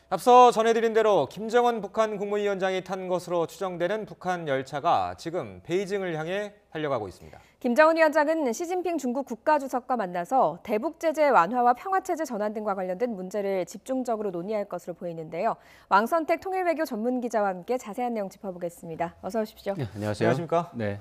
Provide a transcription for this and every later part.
앞서 전해드린 대로 김정은 북한 국무위원장이 탄 것으로 추정되는 북한 열차가 지금 베이징을 향해 달려가고 있습니다. 김정은 위원장은 시진핑 중국 국가주석과 만나서 대북 제재 완화와 평화체제 전환 등과 관련된 문제를 집중적으로 논의할 것으로 보이는데요. 왕선택 통일외교 전문기자와 함께 자세한 내용 짚어보겠습니다. 어서 오십시오. 네, 안녕하세요. 안녕하십니까? 네.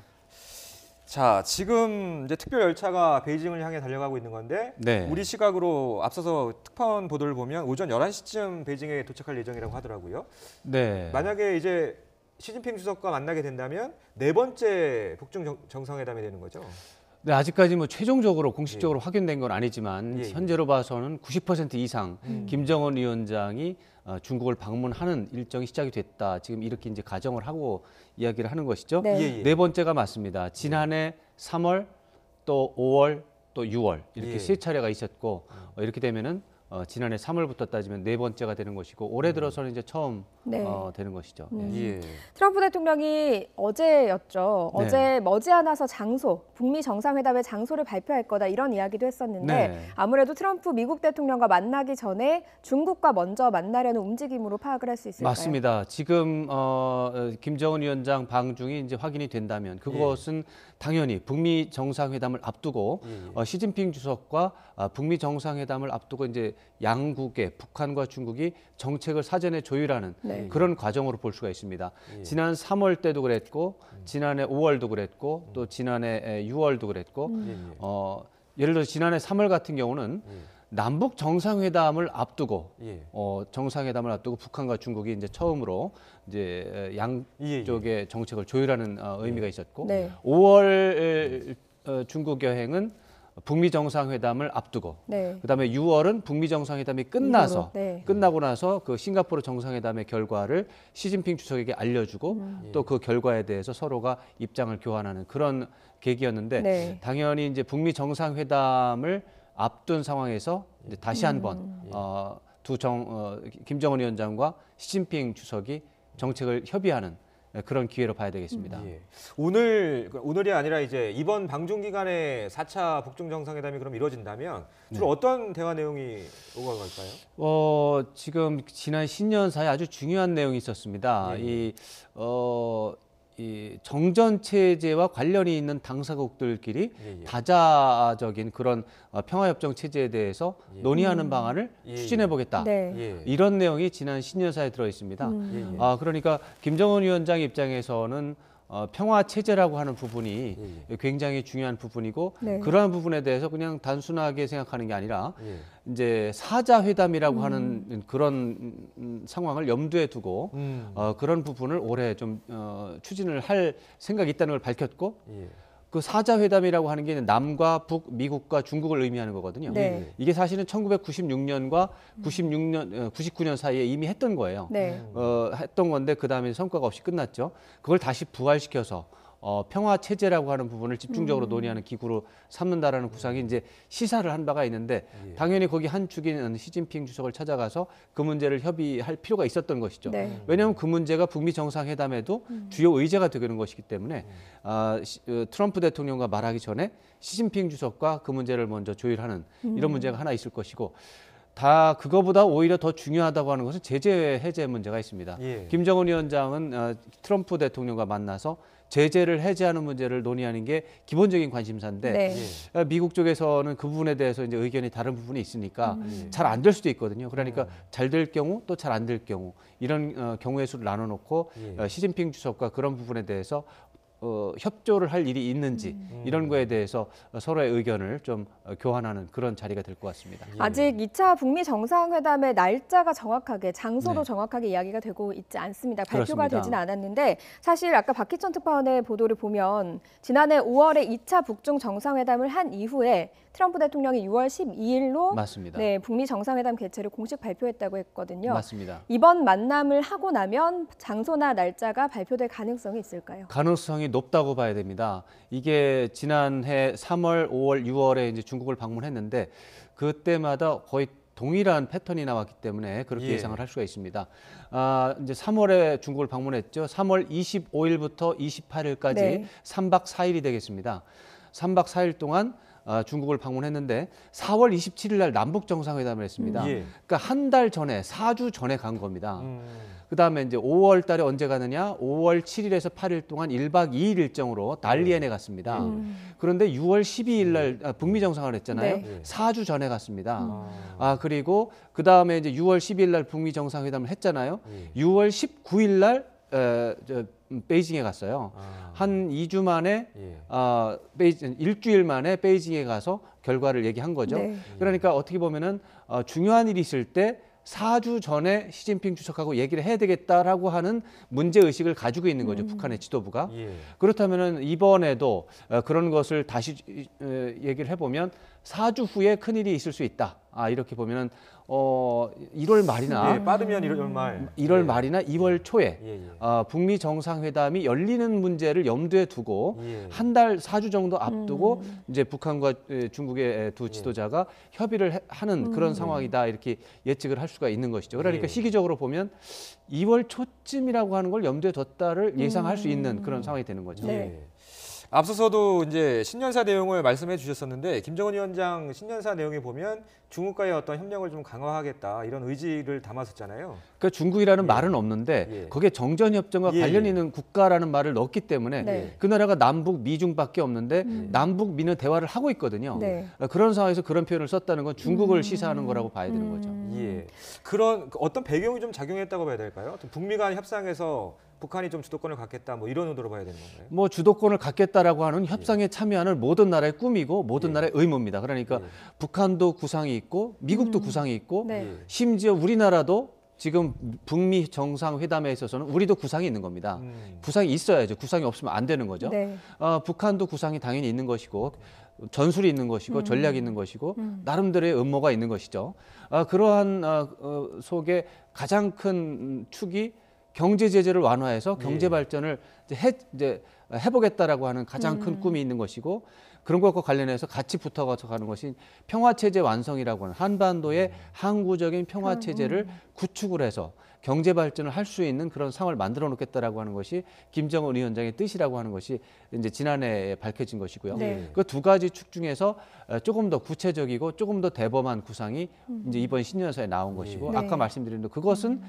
자, 지금 이제 특별 열차가 베이징을 향해 달려가고 있는 건데 네. 우리 시각으로 앞서서 특파원 보도를 보면 오전 11시쯤 베이징에 도착할 예정이라고 하더라고요. 네. 만약에 이제 시진핑 주석과 만나게 된다면 네 번째 북중 정상회담이 되는 거죠. 네, 아직까지 뭐 최종적으로 공식적으로 확인된 건 아니지만 예. 현재로 봐서는 90% 이상 김정은 위원장이 중국을 방문하는 일정이 시작이 됐다. 지금 이렇게 이제 가정을 하고 이야기를 하는 것이죠. 네. 예, 예. 네 번째가 맞습니다. 지난해 3월 또 5월 또 6월 이렇게 예. 세 차례가 있었고 이렇게 되면은 지난해 3월부터 따지면 네 번째가 되는 것이고 올해 들어서는 이제 처음 네. 되는 것이죠. 예. 트럼프 대통령이 어제였죠. 네. 어제 머지않아서 장소, 북미 정상회담의 장소를 발표할 거다 이런 이야기도 했었는데 네. 아무래도 트럼프 미국 대통령과 만나기 전에 중국과 먼저 만나려는 움직임으로 파악을 할 수 있을까요? 맞습니다. 지금 김정은 위원장 방중이 이제 확인이 된다면 그것은 당연히 북미 정상회담을 앞두고 시진핑 주석과 북미 정상회담을 앞두고 이제 양국의 북한과 중국이 정책을 사전에 조율하는 네. 그런 과정으로 볼 수가 있습니다. 지난 3월 때도 그랬고 지난해 5월도 그랬고 또 지난해 6월도 그랬고 예를 들어 지난해 3월 같은 경우는 남북 정상회담을 앞두고 정상회담을 앞두고 북한과 중국이 이제 처음으로 이제 양쪽의 정책을 조율하는 의미가 있었고 네. 5월 중국 여행은 북미 정상회담을 앞두고 네. 그다음에 6월은 북미 정상회담이 끝나서 네. 끝나고 나서 그 싱가포르 정상회담의 결과를 시진핑 주석에게 알려주고 또 그 결과에 대해서 서로가 입장을 교환하는 그런 계기였는데 네. 당연히 이제 북미 정상회담을 앞둔 상황에서 이제 다시 한번 김정은 위원장과 시진핑 주석이 정책을 협의하는 그런 기회로 봐야 되겠습니다. 예. 오늘이 아니라 이제 이번 방중 기간에 4차 북중 정상회담이 그럼 이루어진다면 주로 어떤 대화 내용이 오가갈까요? 지금 지난 신년사에 아주 중요한 내용이 있었습니다. 이 정전 체제와 관련이 있는 당사국들끼리 다자적인 그런 평화협정 체제에 대해서 논의하는 방안을 추진해 보겠다. 네. 이런 내용이 지난 신년사에 들어 있습니다. 그러니까 김정은 위원장 입장에서는 평화 체제라고 하는 부분이 굉장히 중요한 부분이고 네. 그러한 부분에 대해서 그냥 단순하게 생각하는 게 아니라 이제 사자 회담이라고 하는 그런 상황을 염두에 두고 그런 부분을 올해 좀 추진을 할 생각이 있다는 걸 밝혔고 그 사자 회담이라고 하는 게 남과 북, 미국과 중국을 의미하는 거거든요. 네. 이게 사실은 1996년과 99년 사이에 이미 했던 거예요. 네. 했던 건데 그 다음에 성과가 없이 끝났죠. 그걸 다시 부활시켜서 평화 체제라고 하는 부분을 집중적으로 논의하는 기구로 삼는다라는 구상이 이제 시사를 한 바가 있는데 당연히 거기 한 축인 시진핑 주석을 찾아가서 그 문제를 협의할 필요가 있었던 것이죠. 네. 왜냐하면 그 문제가 북미 정상회담에도 주요 의제가 되는 것이기 때문에 트럼프 대통령과 말하기 전에 시진핑 주석과 그 문제를 먼저 조율하는 이런 문제가 하나 있을 것이고 다 그거보다 오히려 더 중요하다고 하는 것은 제재 해제 문제가 있습니다. 김정은 위원장은 트럼프 대통령과 만나서 제재를 해제하는 문제를 논의하는 게 기본적인 관심사인데 네. 미국 쪽에서는 그 부분에 대해서 이제 의견이 다른 부분이 있으니까 잘 안 될 수도 있거든요. 그러니까 잘 될 경우 또 잘 안 될 경우 이런 경우의 수를 나눠놓고 시진핑 주석과 그런 부분에 대해서 협조를 할 일이 있는지 이런 거에 대해서 서로의 의견을 좀 교환하는 그런 자리가 될 것 같습니다. 아직 2차 북미 정상회담의 날짜가 정확하게, 장소도 정확하게 이야기가 되고 있지 않습니다. 발표가 그렇습니다. 되지는 않았는데 사실 아까 박희천 특파원의 보도를 보면 지난해 5월에 2차 북중 정상회담을 한 이후에 트럼프 대통령이 6월 12일로 맞습니다. 네, 북미 정상회담 개최를 공식 발표했다고 했거든요. 맞습니다. 이번 만남을 하고 나면 장소나 날짜가 발표될 가능성이 있을까요? 가능성이 높다고 봐야 됩니다. 이게 지난해 3월, 5월, 6월에 이제 중국을 방문했는데 그때마다 거의 동일한 패턴이 나왔기 때문에 그렇게 예상을 할 수가 있습니다. 이제 3월에 중국을 방문했죠. 3월 25일부터 28일까지 네. 3박 4일이 되겠습니다. 3박 4일 동안 중국을 방문했는데 4월 27일 날 남북 정상회담을 했습니다. 예. 그러니까 한 달 전에 4주 전에 간 겁니다. 그다음에 이제 5월 달에 언제 가느냐? 5월 7일에서 8일 동안 1박 2일 일정으로 달리엔에 갔습니다. 그런데 6월 12일 날 북미 정상회담을 했잖아요. 네. 4주 전에 갔습니다. 그리고 그다음에 이제 6월 12일 날 북미 정상회담을 했잖아요. 6월 19일 날 베이징에 갔어요. 한 2주 만에 일주일 만에 베이징에 가서 결과를 얘기한 거죠. 네. 그러니까 어떻게 보면은 중요한 일이 있을 때 4주 전에 시진핑 주석하고 얘기를 해야 되겠다라고 하는 문제 의식을 가지고 있는 거죠. 북한의 지도부가. 예. 그렇다면은 이번에도 그런 것을 다시 얘기를 해보면 4주 후에 큰 일이 있을 수 있다. 이렇게 보면은 1월 말이나 예, 빠르면 1월 말. 1월 예. 말이나 2월 초에 예, 예. 북미 정상회담이 열리는 문제를 염두에 두고 예. 한 달 4주 정도 앞두고 이제 북한과 중국의 두 지도자가 협의를 하는 그런 상황이다 이렇게 예측을 할 수가 있는 것이죠. 그러니까 예. 시기적으로 보면 2월 초쯤이라고 하는 걸 염두에 뒀다를 예상할 수 있는 그런 상황이 되는 거죠. 네. 예. 앞서서도 이제 신년사 내용을 말씀해 주셨었는데 김정은 위원장 신년사 내용에 보면 중국과의 어떤 협력을 좀 강화하겠다 이런 의지를 담았었잖아요. 그러니까 중국이라는 말은 없는데 예. 거기에 정전협정과 예, 관련 예. 있는 국가라는 말을 넣었기 때문에 네. 그 나라가 남북 미중밖에 없는데 남북 미는 대화를 하고 있거든요. 네. 그런 상황에서 그런 표현을 썼다는 건 중국을 시사하는 거라고 봐야 되는 거죠. 예. 그런 어떤 배경이 좀 작용했다고 봐야 될까요? 어떤 북미 간 협상에서 북한이 좀 주도권을 갖겠다 뭐 이런 의도로 봐야 되는 건가요? 뭐 주도권을 갖겠다라고 하는 협상에 참여하는 모든 나라의 꿈이고 모든 나라의 의무입니다. 그러니까 북한도 구상이 있고 미국도 구상이 있고 네. 심지어 우리나라도 지금 북미 정상회담에 있어서는 우리도 구상이 있는 겁니다. 구상이 있어야죠. 구상이 없으면 안 되는 거죠. 네. 북한도 구상이 당연히 있는 것이고 전술이 있는 것이고 전략이 있는 것이고 나름대로의 음모가 있는 것이죠. 그러한 속에 가장 큰 축이 경제 제재를 완화해서 경제 발전을 이제 해보겠다라고 하는 가장 큰 꿈이 있는 것이고 그런 것과 관련해서 같이 붙어가서 가는 것이 평화 체제 완성이라고 하는 한반도의 항구적인 평화 체제를 구축을 해서 경제 발전을 할 수 있는 그런 상황을 만들어 놓겠다라고 하는 것이 김정은 위원장의 뜻이라고 하는 것이 이제 지난해에 밝혀진 것이고요. 네. 그 두 가지 축 중에서 조금 더 구체적이고 조금 더 대범한 구상이 이제 이번 신년사에 나온 것이고 네. 아까 말씀드린 대로 그것은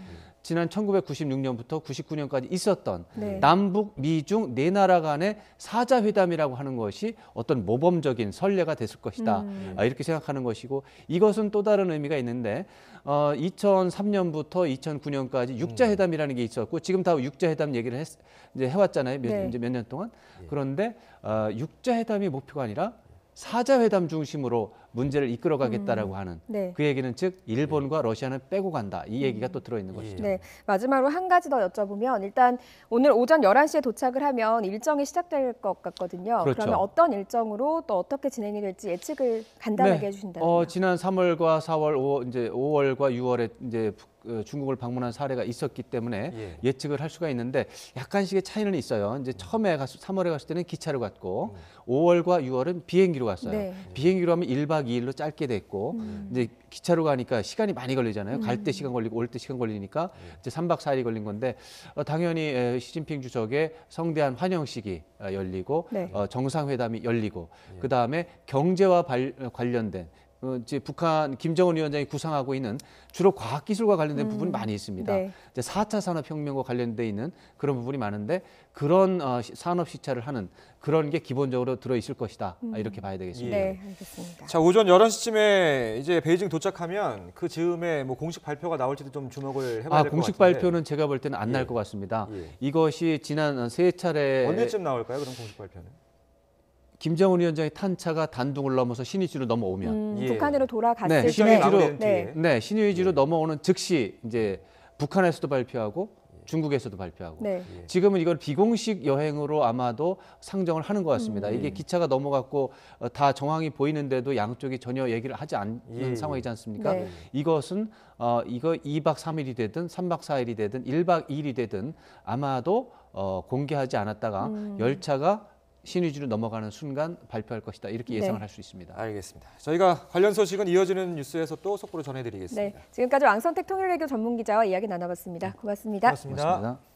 지난 1996년부터 99년까지 있었던 네. 남북 미중 네 나라 간의 사자회담이라고 하는 것이 어떤 모범적인 선례가 됐을 것이다. 이렇게 생각하는 것이고 이것은 또 다른 의미가 있는데 2003년부터 2009년까지 육자회담이라는 게 있었고 지금 다 육자회담 얘기를 이제 해왔잖아요. 네. 이제 몇 년 동안. 그런데 육자회담이 목표가 아니라 사자회담 중심으로 문제를 이끌어가겠다라고 하는 네. 그 얘기는 즉 일본과 러시아는 빼고 간다. 이 얘기가 또 들어있는 것이죠. 네, 마지막으로 한 가지 더 여쭤보면 일단 오늘 오전 11시에 도착을 하면 일정이 시작될 것 같거든요. 그렇죠. 그러면 어떤 일정으로 또 어떻게 진행이 될지 예측을 간단하게 해주신다면요. 지난 3월과 4월, 이제 5월과 6월에 이제 중국을 방문한 사례가 있었기 때문에 예측을 할 수가 있는데 약간씩의 차이는 있어요. 이제 처음에 3월에 갔을 때는 기차로 갔고 5월과 6월은 비행기로 갔어요. 네. 비행기로 하면 1박 2일로 짧게 됐고 이제 기차로 가니까 시간이 많이 걸리잖아요. 갈 때 시간 걸리고 올 때 시간 걸리니까 이제 3박 4일이 걸린 건데 당연히 시진핑 주석의 성대한 환영식이 열리고 네. 정상회담이 열리고 그다음에 경제와 관련된 이제 북한 김정은 위원장이 구상하고 있는 주로 과학기술과 관련된 부분이 많이 있습니다. 네. 이제 4차 산업혁명과 관련돼 있는 그런 부분이 많은데 그런 산업 시찰을 하는 그런 게 기본적으로 들어있을 것이다. 이렇게 봐야 되겠습니다. 네, 알겠습니다. 자, 오전 11시쯤에 이제 베이징 도착하면 그 즈음에 뭐 공식 발표가 나올지도 좀 주목을 해봐야 될 것 같은데. 공식 발표는 제가 볼 때는 안 날 것 같습니다. 이것이 지난 세 차례 언제쯤 나올까요? 그럼 공식 발표는? 김정은 위원장의 탄차가 단둥을 넘어서 신의지로 넘어오면 북한으로 돌아갔을 네, 때 신의지로- 마무리된 네. 뒤에. 신의지로 넘어오는 즉시 이제 북한에서도 발표하고 중국에서도 발표하고 네. 지금은 이걸 비공식 여행으로 아마도 상정을 하는 것 같습니다. 이게 기차가 넘어갔고 다 정황이 보이는데도 양쪽이 전혀 얘기를 하지 않는 상황이지 않습니까? 네. 이것은 이거 2박 3일이 되든 3박 4일이 되든 1박 2일이 되든 아마도 공개하지 않았다가 열차가 신의지로 넘어가는 순간 발표할 것이다. 이렇게 예상을 네. 할 수 있습니다. 알겠습니다. 저희가 관련 소식은 이어지는 뉴스에서 또 속보로 전해드리겠습니다. 네, 지금까지 왕선택 통일외교 전문기자와 이야기 나눠봤습니다. 고맙습니다. 고맙습니다. 고맙습니다.